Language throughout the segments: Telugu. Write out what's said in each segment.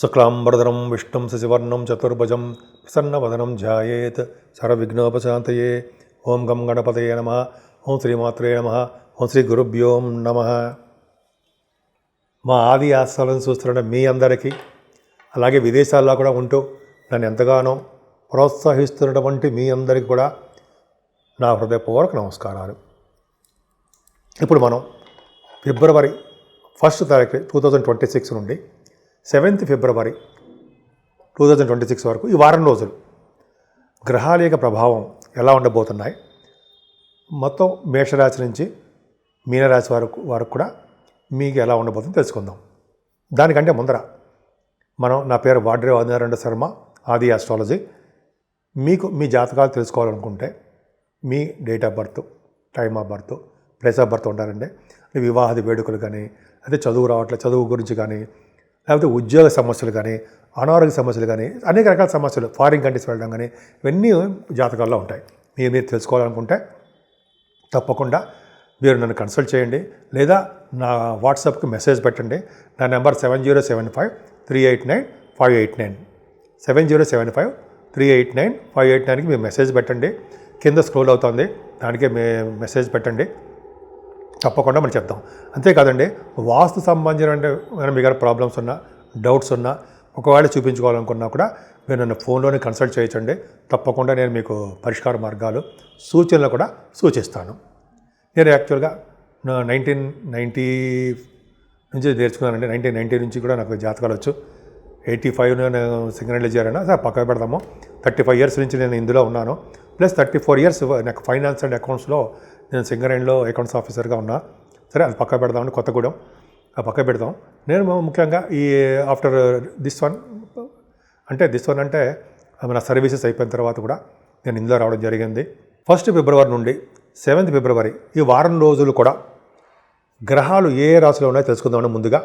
శుక్లాంబరధరం విష్ణుం శశివర్ణం చతుర్భుజం ప్రసన్నవదనం ధ్యాయేత్ సర్వవిఘ్నోపశాంతయే. ఓం గం గణపతయే నమః. ఓం శ్రీమాత్రే నమః. ఓం శ్రీ గురుభ్యో నమః. మా ఆది ఆస్థాలను చూస్తున్న మీ అందరికీ, అలాగే విదేశాల్లో కూడా ఉంటూ నన్ను ఎంతగానో ప్రోత్సహిస్తున్నటువంటి మీ అందరికీ కూడా నా హృదయపూర్వక నమస్కారాలు. ఇప్పుడు మనం ఫిబ్రవరి 1 తారీఖు 2026 నుండి 7th ఫిబ్రవరి 2026 వరకు ఈ వారం రోజులు గ్రహాల యొక్క ప్రభావం ఎలా ఉండబోతున్నాయి, మొత్తం మేషరాశి నుంచి మీనరాశి వరకు కూడా మీకు ఎలా ఉండబోతుందో తెలుసుకుందాం. దానికంటే ముందర నా పేరు వాడ్రే ఆదినారాయణ శర్మ, ఆది ఆస్ట్రాలజీ. మీకు మీ జాతకాలు తెలుసుకోవాలనుకుంటే మీ date of birth, time of birth, place of birth ఉంటారండి. వివాహాది వేడుకలు కానీ, అదే చదువు రావట్లేదు చదువు గురించి కానీ, లేకపోతే ఉద్యోగ సమస్యలు కానీ, అనారోగ్య సమస్యలు కానీ, అనేక రకాల సమస్యలు, ఫారిన్ కంట్రీస్ వెళ్ళడం కానీ, ఇవన్నీ జాతకాల్లో ఉంటాయి. మీరు తెలుసుకోవాలనుకుంటే తప్పకుండా మీరు నన్ను కన్సల్ట్ చేయండి, లేదా నా వాట్సాప్కి మెసేజ్ పెట్టండి. నా నెంబర్ 7075389589 7075389589కి మీరు మెసేజ్ పెట్టండి. కింద స్క్రోల్ అవుతుంది, దానికే మెసేజ్ పెట్టండి. తప్పకుండా మనం చెప్తాం. అంతేకాదండి, వాస్తు సంబంధించిన మీకు ప్రాబ్లమ్స్ ఉన్నా, డౌట్స్ ఉన్నా, ఒకవేళ చూపించుకోవాలనుకున్నా కూడా మీరు నన్ను ఫోన్లోనే కన్సల్ట్ చేయొచ్చండి. తప్పకుండా నేను మీకు పరిష్కార మార్గాలు, సూచనలు కూడా సూచిస్తాను. నేను యాక్చువల్గా 1990 నుంచి నేర్చుకున్నానండి. 1990 నుంచి కూడా నాకు జాతకాలు వచ్చు. 85 నేను సింగరేణిలో చేరాను. సార్ పక్కన పెడదాము. 35 ఇయర్స్ నుంచి నేను ఇందులో ఉన్నాను. ప్లస్ 34 ఇయర్స్ నాకు ఫైనాన్స్ అండ్ అకౌంట్స్లో నేను సింగరేణిలో అకౌంట్స్ ఆఫీసర్గా ఉన్నా. సరే, అది పక్క పెడదామని, కొత్తగూడెం పక్క పెడదాం. నేను ముఖ్యంగా ఈ ఆఫ్టర్ దిస్ వన్ అంటే మన సర్వీసెస్ అయిపోయిన తర్వాత కూడా నేను ఇందులో రావడం జరిగింది. 1 ఫిబ్రవరి నుండి 7th ఫిబ్రవరి ఈ వారం రోజులు కూడా గ్రహాలు ఏ రాశిలో ఉన్నాయో తెలుసుకుందామని ముందుగా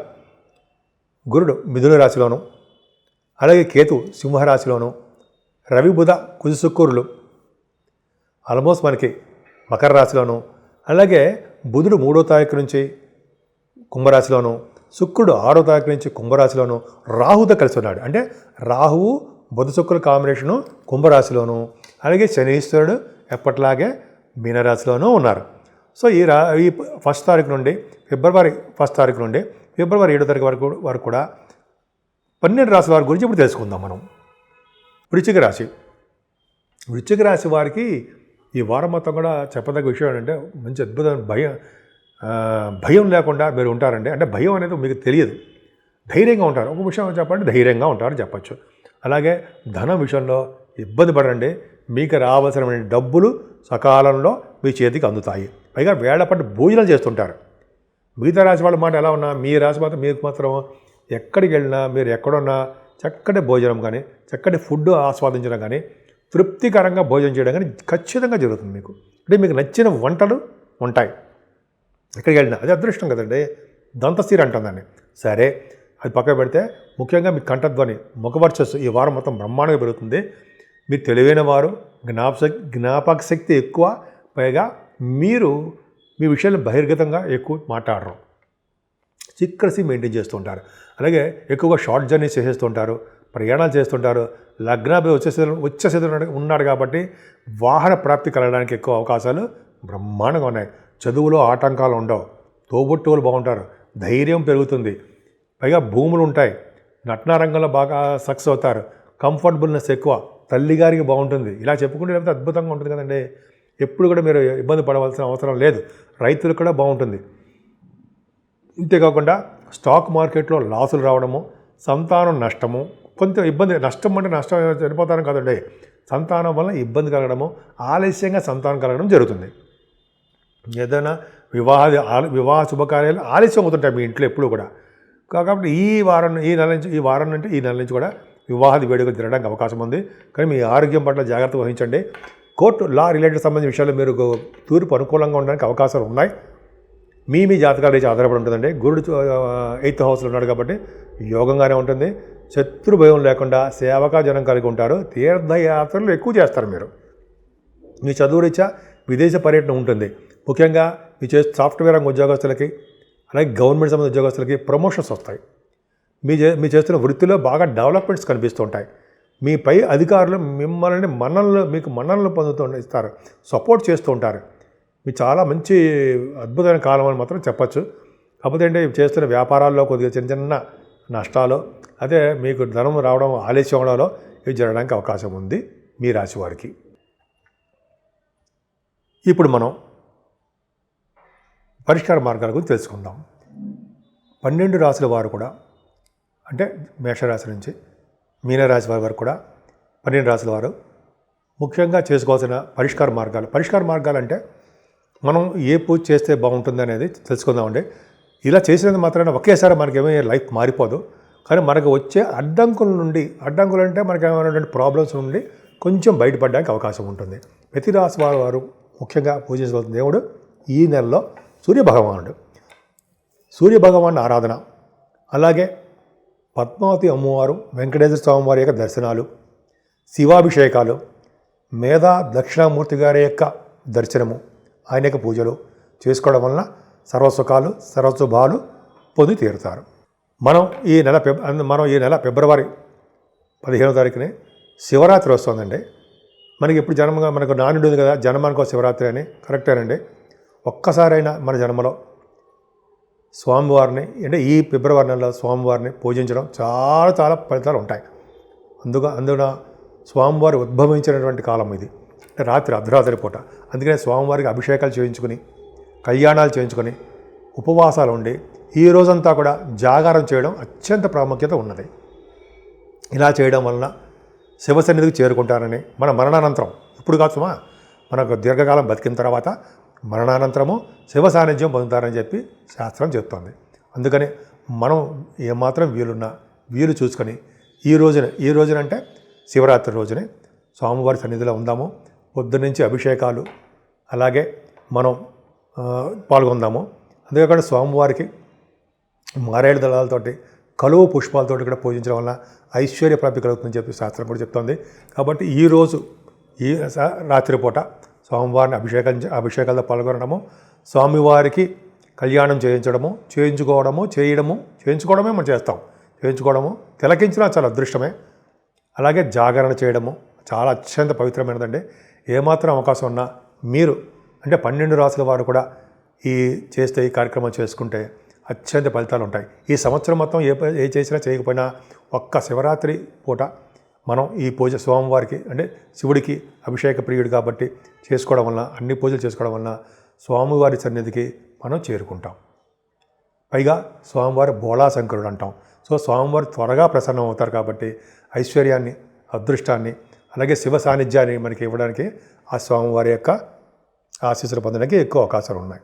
గురుడు మిథున రాశిలోను, అలాగే కేతు సింహరాశిలోను, రవి బుధ కుజ శుక్రులు ఆల్మోస్ట్ మనకి మకర రాశిలోను, అలాగే బుధుడు 3వ తారీఖు నుంచి కుంభరాశిలోను, శుక్రుడు 6వ తారీఖు నుంచి కుంభరాశిలోను, రాహుతో కలిసి ఉన్నాడు. అంటే రాహువు బుధ శుక్రుల కాంబినేషను కుంభరాశిలోను, అలాగే శనీశ్వరుడు ఎప్పటిలాగే మీనరాశిలోనూ ఉన్నారు. సో ఈ 1st తారీఖు నుండి ఫిబ్రవరి 1st తారీఖు నుండి ఫిబ్రవరి 7వ తారీఖు వరకు కూడా 12 రాశుల వారి గురించి ఇప్పుడు తెలుసుకుందాం మనం. వృశ్చిక రాశి వారికి ఈ వారం మొత్తం కూడా చెప్పదగ్గ విషయం ఏంటంటే, మంచి అద్భుతమైన భయం లేకుండా మీరు ఉంటారండి. అంటే భయం అనేది మీకు తెలియదు, ధైర్యంగా ఉంటారు. ఒక విషయం చెప్పండి, ధైర్యంగా ఉంటారని చెప్పచ్చు. అలాగే ధనం విషయంలో ఇబ్బంది పడండి. మీకు రావాల్సిన డబ్బులు సకాలంలో మీ చేతికి అందుతాయి. పైగా వేళపట్టి భోజనాలు చేస్తుంటారు. మిగతా రాశి వాళ్ళ మాట ఎలా ఉన్నా, మీ రాశి మాత్రం మీకు మాత్రం ఎక్కడికి వెళ్ళినా, మీరు ఎక్కడున్నా చక్కటి భోజనం కానీ, చక్కటి ఫుడ్ ఆస్వాదించడం కానీ, తృప్తికరంగా భోజనం చేయడం కానీ ఖచ్చితంగా జరుగుతుంది మీకు. అంటే మీకు నచ్చిన వంటలు ఉంటాయి ఎక్కడికి వెళ్ళినా. అది అదృష్టం కదండి, దంతస్థిర అంటుందండి. సరే, అది పక్కన పెడితే ముఖ్యంగా మీ కంఠధ్వని, ముఖవర్చస్సు ఈ వారం మొత్తం బ్రహ్మాండంగా పెరుగుతుంది. మీరు తెలివైన వారు, జ్ఞాపక శక్తి ఎక్కువ. పైగా మీరు మీ విషయాలు బహిర్గతంగా ఎక్కువ మాట్లాడరు, సీక్రసీ మెయింటైన్ చేస్తుంటారు. అలాగే ఎక్కువగా షార్ట్ జర్నీస్ చేసేస్తుంటారు, ప్రయాణాలు చేస్తుంటారు. లగ్నాభి వచ్చేసేది ఉన్నాడు కాబట్టి వాహన ప్రాప్తి కలగడానికి ఎక్కువ అవకాశాలు బ్రహ్మాండంగా ఉన్నాయి. చదువులో ఆటంకాలు ఉండవు, తోబుట్టువులు బాగుంటారు, ధైర్యం పెరుగుతుంది. పైగా భూములు ఉంటాయి, నటనారంగంలో బాగా సక్సెస్ అవుతారు, కంఫర్టబుల్నెస్ ఎక్కువ, తల్లిగారికి బాగుంటుంది. ఇలా చెప్పుకుంటే లేకపోతే అద్భుతంగా ఉంటుంది కదండి. ఎప్పుడు కూడా మీరు ఇబ్బంది పడవలసిన అవసరం లేదు. రైతులకు కూడా బాగుంటుంది. ఇంతేకాకుండా స్టాక్ మార్కెట్లో లాసులు రావడము, సంతానం నష్టము, కొంత ఇబ్బంది. నష్టం అంటే నష్టం చనిపోతాను కాదండి, సంతానం వల్ల ఇబ్బంది కలగడము, ఆలస్యంగా సంతానం కలగడం జరుగుతుంది. ఏదైనా వివాహ శుభకార్యాలు ఆలస్యం అవుతుంటాయి మీ ఇంట్లో ఎప్పుడు కూడా. కాబట్టి ఈ నెల నుంచి కూడా వివాహాది వేడుకలు జరగడానికి అవకాశం ఉంది. కానీ మీ ఆరోగ్యం పట్ల జాగ్రత్త వహించండి. కోర్టు లా రిలేటెడ్ సంబంధించిన విషయాలు మీరు తూర్పు అనుకూలంగా ఉండడానికి అవకాశాలు ఉన్నాయి. మీ జాతకాలు వేసి ఆధారపడి ఉంటుందండి. గురుడు 8th హౌస్లో ఉన్నాడు కాబట్టి యోగంగానే ఉంటుంది. శత్రు భయం లేకుండా సేవకా జనం కలిగి ఉంటారు. తీర్థయాత్రలు ఎక్కువ చేస్తారు మీరు. మీ చదువు రీత్యా విదేశ పర్యటన ఉంటుంది. ముఖ్యంగా మీ సాఫ్ట్వేర్ రంగ ఉద్యోగస్తులకి, అలాగే గవర్నమెంట్ సంబంధించిన ఉద్యోగస్తులకి ప్రమోషన్స్ వస్తాయి. మీరు చేస్తున్న వృత్తిలో బాగా డెవలప్మెంట్స్ కనిపిస్తూ ఉంటాయి. మీ పై అధికారులు మీకు మన్ననలు ఇస్తారు, సపోర్ట్ చేస్తూ ఉంటారు. మీ చాలా మంచి అద్భుతమైన కాలం అని మాత్రం చెప్పచ్చు. కాకపోతే అంటే చేస్తున్న వ్యాపారాల్లో కొద్దిగా చిన్న చిన్న నష్టాలు, అదే మీకు ధనం రావడం ఆలస్యం అవడంలో ఇవి జరగడానికి అవకాశం ఉంది మీ రాశి వారికి. ఇప్పుడు మనం పరిష్కార మార్గాల గురించి తెలుసుకుందాం. 12 రాశుల వారు కూడా, అంటే మేషరాశి నుంచి మీనరాశి వారి వరకు కూడా 12 రాశుల వారు ముఖ్యంగా చేసుకోవాల్సిన పరిష్కార మార్గాలు అంటే మనం ఏ పూజ చేస్తే బాగుంటుంది అనేది తెలుసుకుందామండి. ఇలా చేసినందుకు మాత్రాన ఒకేసారి మనకేమీ లైఫ్ మారిపోదు. కానీ మనకు వచ్చే అడ్డంకులు అంటే మనకు ఏమైనటువంటి ప్రాబ్లమ్స్ నుండి కొంచెం బయటపడడానికి అవకాశం ఉంటుంది. ప్రతి రాశి వారు ముఖ్యంగా పూజించవలసిన దేవుడు ఈ నెలలో సూర్యభగవాన్ ఆరాధన, అలాగే పద్మావతి అమ్మవారు, వెంకటేశ్వర స్వామి వారి యొక్క దర్శనాలు, శివాభిషేకాలు, మేధా దక్షిణామూర్తి గారి యొక్క దర్శనము, ఆయన యొక్క పూజలు చేసుకోవడం వలన సర్వసుఖాలు సర్వశుభాలు పొంది తీరుతారు. మనం ఈ నెల ఫిబ్రవరి 15వ తారీఖునే శివరాత్రి వస్తుందండి. మనకు నానుడు ఉంది కదా, జన్మానికో శివరాత్రి అని. కరెక్టేనండి. ఒక్కసారైనా మన జన్మలో స్వామివారిని, అంటే ఈ ఫిబ్రవరి నెలలో స్వామివారిని పూజించడం చాలా చాలా ఫలితాలు ఉంటాయి. అందున స్వామివారి ఉద్భవించినటువంటి కాలం ఇది, అంటే అర్ధరాత్రి పూట. అందుకనే స్వామివారికి అభిషేకాలు చేయించుకుని, కళ్యాణాలు చేయించుకొని, ఉపవాసాలు ఉండి ఈ రోజంతా కూడా జాగారం చేయడం అత్యంత ప్రాముఖ్యత ఉన్నది. ఇలా చేయడం వలన శివసన్నిధికి చేరుకుంటారని, మన మరణానంతరం, ఇప్పుడు కాదు మనకు దీర్ఘకాలం బతికిన తర్వాత మరణానంతరము శివ సాన్నిధ్యం పొందుతారని చెప్పి శాస్త్రం చెప్తోంది. అందుకని మనం ఏమాత్రం వీలు చూసుకొని ఈ రోజున అంటే శివరాత్రి రోజునే స్వామివారి సన్నిధిలో ఉందాము. పొద్దున్నుంచి అభిషేకాలు అలాగే మనం పాల్గొందాము. అంతేకాకుండా స్వామివారికి మారేడు దళాలతోటి, కలువ పుష్పాలతోటి కూడా పూజించడం వల్ల ఐశ్వర్య ప్రాప్తి కలుగుతుందని చెప్పి శాస్త్రం కూడా చెప్తోంది. కాబట్టి ఈ రాత్రిపూట స్వామివారిని అభిషేకాలతో పాల్గొనడము, స్వామివారికి కళ్యాణం చేయించుకోవడమే మనం చేస్తాం. తిలకించినా చాలా అదృష్టమే. అలాగే జాగరణ చేయడము చాలా అత్యంత పవిత్రమైనదండి. ఏమాత్రం అవకాశం ఉన్నా మీరు, అంటే 12 రాసుల వారు కూడా ఈ కార్యక్రమం చేసుకుంటే అత్యంత ఫలితాలు ఉంటాయి. ఈ సంవత్సరం మొత్తం ఏ చేసినా చేయకపోయినా ఒక్క శివరాత్రి పూట మనం ఈ పూజ స్వామివారికి, అంటే శివుడికి అభిషేక ప్రియుడు కాబట్టి చేసుకోవడం వలన, అన్ని పూజలు చేసుకోవడం వలన స్వామివారి సన్నిధికి మనం చేరుకుంటాం. పైగా స్వామివారి బోళాశంకరుడు అంటాం. సో స్వామివారు త్వరగా ప్రసన్నం అవుతారు కాబట్టి ఐశ్వర్యాన్ని, అదృష్టాన్ని, అలాగే శివ సాన్నిధ్యాన్ని మనకి ఇవ్వడానికి ఆ స్వామివారి యొక్క ఆశీస్సులు పొందడానికి ఎక్కువ అవకాశాలు ఉన్నాయి.